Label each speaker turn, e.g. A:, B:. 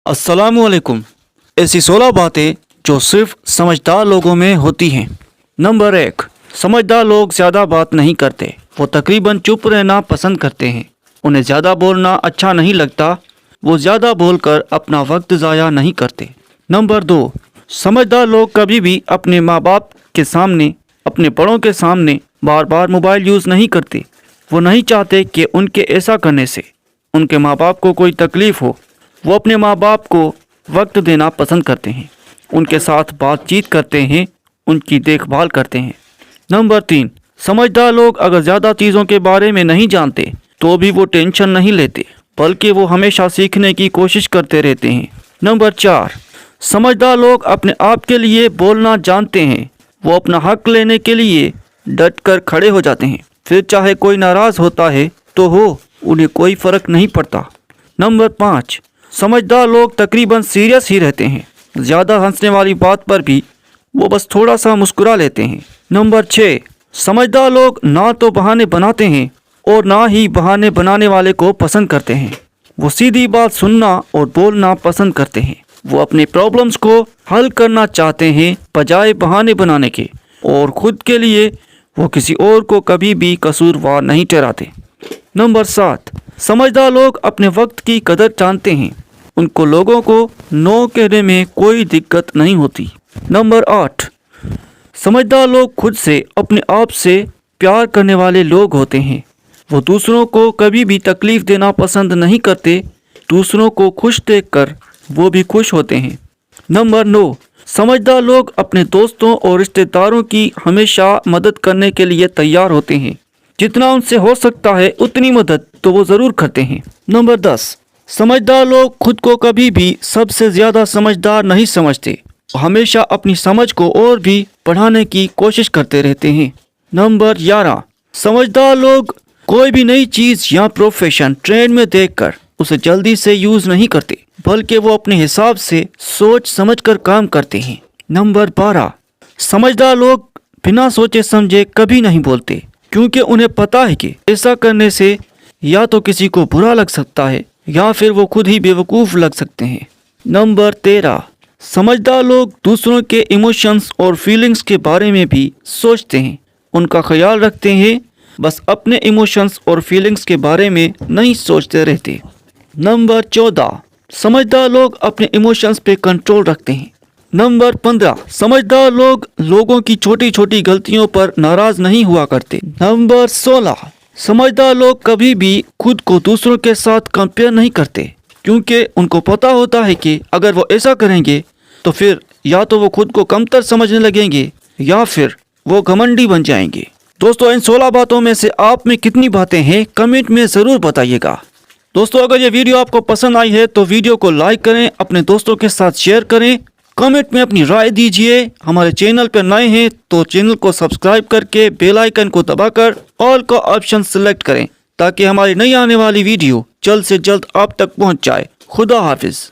A: अस्सलामुअलैकुम। ऐसी 16 बातें जो सिर्फ समझदार लोगों में होती हैं। नंबर 1, समझदार लोग ज़्यादा बात नहीं करते, वो तकरीबन चुप रहना पसंद करते हैं। उन्हें ज़्यादा बोलना अच्छा नहीं लगता, वो ज़्यादा बोलकर अपना वक्त ज़ाया नहीं करते। नंबर 2, समझदार लोग कभी भी अपने माँ बाप के सामने, अपने बड़ों के सामने बार बार मोबाइल यूज़ नहीं करते। वो नहीं चाहते कि उनके ऐसा करने से उनके माँ बाप को कोई तकलीफ़ हो। वो अपने माँ बाप को वक्त देना पसंद करते हैं, उनके साथ बातचीत करते हैं, उनकी देखभाल करते हैं। नंबर 3, समझदार लोग अगर ज़्यादा चीज़ों के बारे में नहीं जानते तो भी वो टेंशन नहीं लेते, बल्कि वो हमेशा सीखने की कोशिश करते रहते हैं। नंबर 4, समझदार लोग अपने आप के लिए बोलना जानते हैं। वो अपना हक लेने के लिए डट कर खड़े हो जाते हैं, फिर चाहे कोई नाराज़ होता है तो हो, उन्हें कोई फ़र्क नहीं पड़ता। नंबर 5, समझदार लोग तकरीबन सीरियस ही रहते हैं। ज़्यादा हंसने वाली बात पर भी वो बस थोड़ा सा मुस्कुरा लेते हैं। नंबर 6, समझदार लोग ना तो बहाने बनाते हैं और ना ही बहाने बनाने वाले को पसंद करते हैं। वो सीधी बात सुनना और बोलना पसंद करते हैं। वो अपने प्रॉब्लम्स को हल करना चाहते हैं बजाय बहाने बनाने के, और खुद के लिए वो किसी और को कभी भी कसूरवार नहीं ठहराते। नंबर 7, समझदार लोग अपने वक्त की कदर जानते हैं। उनको लोगों को नो कहने में कोई दिक्कत नहीं होती। नंबर 8, समझदार लोग खुद से, अपने आप से प्यार करने वाले लोग होते हैं। वो दूसरों को कभी भी तकलीफ़ देना पसंद नहीं करते। दूसरों को खुश देखकर वो भी खुश होते हैं। नंबर 9, समझदार लोग अपने दोस्तों और रिश्तेदारों की हमेशा मदद करने के लिए तैयार होते हैं। जितना उनसे हो सकता है उतनी मदद तो वो ज़रूर करते हैं। नंबर 10, समझदार लोग खुद को कभी भी सबसे ज़्यादा समझदार नहीं समझते, हमेशा अपनी समझ को और भी बढ़ाने की कोशिश करते रहते हैं। नंबर 11, समझदार लोग कोई भी नई चीज़ या प्रोफेशन ट्रेंड में देखकर उसे जल्दी से यूज़ नहीं करते, बल्कि वो अपने हिसाब से सोच समझकर काम करते हैं। नंबर 12, समझदार लोग बिना सोचे समझे कभी नहीं बोलते, क्योंकि उन्हें पता है कि ऐसा करने से या तो किसी को बुरा लग सकता है या फिर वो खुद ही बेवकूफ़ लग सकते हैं। नंबर 13, समझदार लोग दूसरों के इमोशंस और फीलिंग्स के बारे में भी सोचते हैं, उनका ख्याल रखते हैं, बस अपने इमोशंस और फीलिंग्स के बारे में नहीं सोचते रहते। नंबर 14, समझदार लोग अपने इमोशंस पे कंट्रोल रखते हैं। नंबर 15, समझदार लोग लोगों की छोटी छोटी गलतियों पर नाराज नहीं हुआ करते। नंबर 16, समझदार लोग कभी भी खुद को दूसरों के साथ कंपेयर नहीं करते, क्योंकि उनको पता होता है कि अगर वो ऐसा करेंगे तो फिर या तो वो खुद को कमतर समझने लगेंगे या फिर वो घमंडी बन जाएंगे। दोस्तों, इन 16 बातों में से आप में कितनी बातें हैं कमेंट में ज़रूर बताइएगा। दोस्तों, अगर ये वीडियो आपको पसंद आई है तो वीडियो को लाइक करें, अपने दोस्तों के साथ शेयर करें, कमेंट में अपनी राय दीजिए। हमारे चैनल पर नए हैं तो चैनल को सब्सक्राइब करके बेल आइकन को दबाकर ऑल का ऑप्शन सेलेक्ट करें, ताकि हमारी नई आने वाली वीडियो जल्द से जल्द आप तक पहुंच जाए। खुदा हाफिज।